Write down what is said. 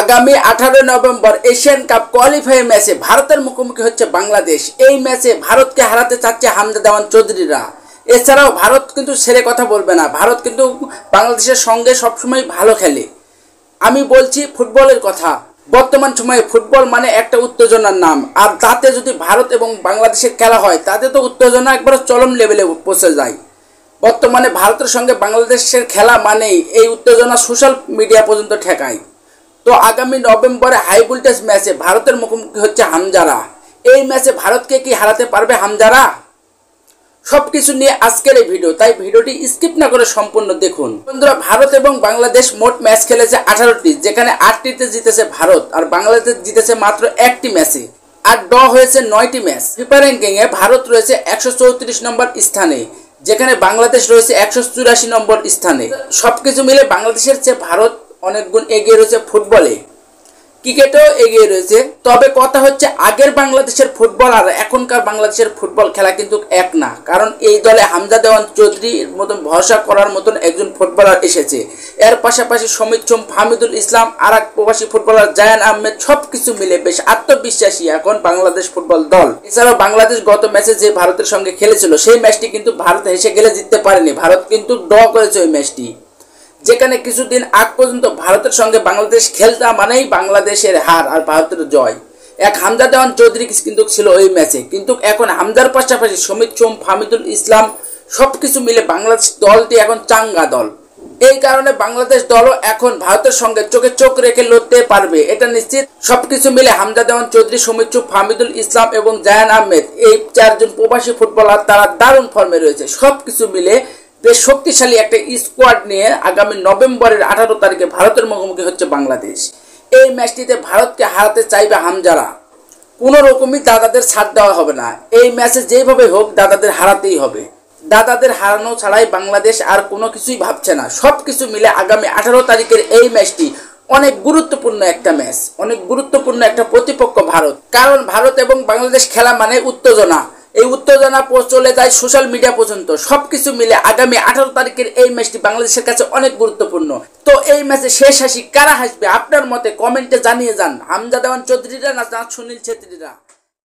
আগামী 18 November Asian cup qualifier ম্যাচে ভারতের মুখোমুখি হচ্ছে বাংলাদেশ। এই ম্যাচে ভারতকে হারাতে চাচ্ছে হামজা দেওয়ান চৌধুরীরা। এছাড়াও ভারত কিন্তু ছেড়ে কথা বলবে না, ভারত কিন্তু বাংলাদেশের সঙ্গে সবসময় ভালো খেলে। আমি বলছি ফুটবলের কথা। বর্তমান সময়ে ফুটবল মানে একটা উত্তেজনার নাম, আর তাতে যদি ভারত এবং বাংলাদেশের খেলা হয় তাতে তো উত্তেজনা একবার চরম লেভেলে পৌঁছে যায়। বর্তমানে ভারতের সঙ্গে বাংলাদেশের খেলা মানেই এই উত্তেজনা সোশ্যাল মিডিয়া পর্যন্ত ঠেকায়। তো আগামী নভেম্বরে হাই ভোল্টেজ ম্যাচে ভারতের মুখোমুখি হচ্ছে হামজারা। এই ম্যাচে ভারতকে কি হারাতে পারবে হামজারা? সবকিছু নিয়ে আজকের এই ভিডিও, তাই ভিডিওটি স্কিপ না করে সম্পূর্ণ দেখুন। বন্ধুরা, ভারত এবং বাংলাদেশ মোট ম্যাচ খেলেছে 18টি, যেখানে 8টিতে জিতেছে ভারত আর বাংলাদেশ জিতেছে মাত্র 1টি ম্যাচে, আর ড্র হয়েছে 9টি ম্যাচ। ফিফা র্যাঙ্কিংয়ে ভারত রয়েছে 134 নম্বর স্থানে, যেখানে বাংলাদেশ রয়েছে 184 নম্বর স্থানে। সবকিছু মিলে বাংলাদেশের চেয়ে ভারত অনেক গুণ এগিয়ে রয়েছে ফুটবলে, ক্রিকেটেও এগিয়ে রয়েছে। তবে কথা হচ্ছে আগের বাংলাদেশের ফুটবল আর এখনকার বাংলাদেশের ফুটবল খেলা কিন্তু এক না, কারণ এই দলে হামজা দেওয়ান চৌধুরীর মতন ভরসা করার মতন একজন ফুটবলার এসেছে। এর পাশাপাশি সমিত সোম, ফাহমিদুল ইসলাম, আর এক প্রবাসী ফুটবলার জায়ান আহমেদ, সবকিছু মিলে বেশ আত্মবিশ্বাসী এখন বাংলাদেশ ফুটবল দল। এছাড়াও বাংলাদেশ গত ম্যাচে যে ভারতের সঙ্গে খেলেছিল সেই ম্যাচটি কিন্তু ভারত হেসে গেলে জিততে পারেনি, ভারত কিন্তু ড্র করেছে ওই ম্যাচটি। যেখানে কিছুদিন আগ পর্যন্ত ভারতের সঙ্গে বাংলাদেশ খেলতা মানেই বাংলাদেশের হার আর ভারতের জয়। এক হামজা দেওয়ান চৌধুরী কিন্তু ছিল ওই ম্যাচে, কিন্তু এখন হামজার পাশাপাশি সমিত সোম, ফাহমিদুল ইসলাম, সবকিছু মিলে বাংলাদেশ দলটি এখন চাঙ্গা দল। এই কারণে বাংলাদেশ দলও এখন ভারতের সঙ্গে চোখে চোখ রেখে লড়তে পারবে, এটা নিশ্চিত। সবকিছু মিলে হামজা দেওয়ান চৌধুরী, সমিত সোম, ফাহমিদুল ইসলাম এবং জায়ান আহমেদ, এই 4 জন প্রবাসী ফুটবলার তারা দারুণ ফর্মে রয়েছে। সবকিছু মিলে বেশ শক্তিশালী একটা স্কোয়াড নিয়ে আগামী নভেম্বরের 18 তারিখে ভারতের মুখোমুখি হচ্ছে বাংলাদেশ। এই ম্যাচটিতে ভারতকে হারাতে চাইবে হামজারা। কোনো রকমই দাদাদের ছাড় দেওয়া হবে না। এই ম্যাচে যেভাবে হোক দাদাদের হারাতেই হবে। দাদাদের হারানো ছাড়াই বাংলাদেশ আর কোনো কিছুই ভাবছে না। সব কিছু মিলে আগামী 18 তারিখের এই ম্যাচটি অনেক গুরুত্বপূর্ণ একটা ম্যাচ, অনেক গুরুত্বপূর্ণ একটা প্রতিপক্ষ ভারত। কারণ ভারত এবং বাংলাদেশ খেলা মানে উত্তেজনা। এই উত্তেজনা চলে যায় সোশ্যাল মিডিয়া পর্যন্ত। সবকিছু মিলে আগামী 18 তারিখের এই ম্যাচটি বাংলাদেশের কাছে অনেক গুরুত্বপূর্ণ। তো এই ম্যাচে শেষ হাসি কারা হাসবে আপনার মতে কমেন্টে জানিয়ে যান। হামজা দেওয়ান চৌধুরীরা না সুনীল ছেত্রীরা?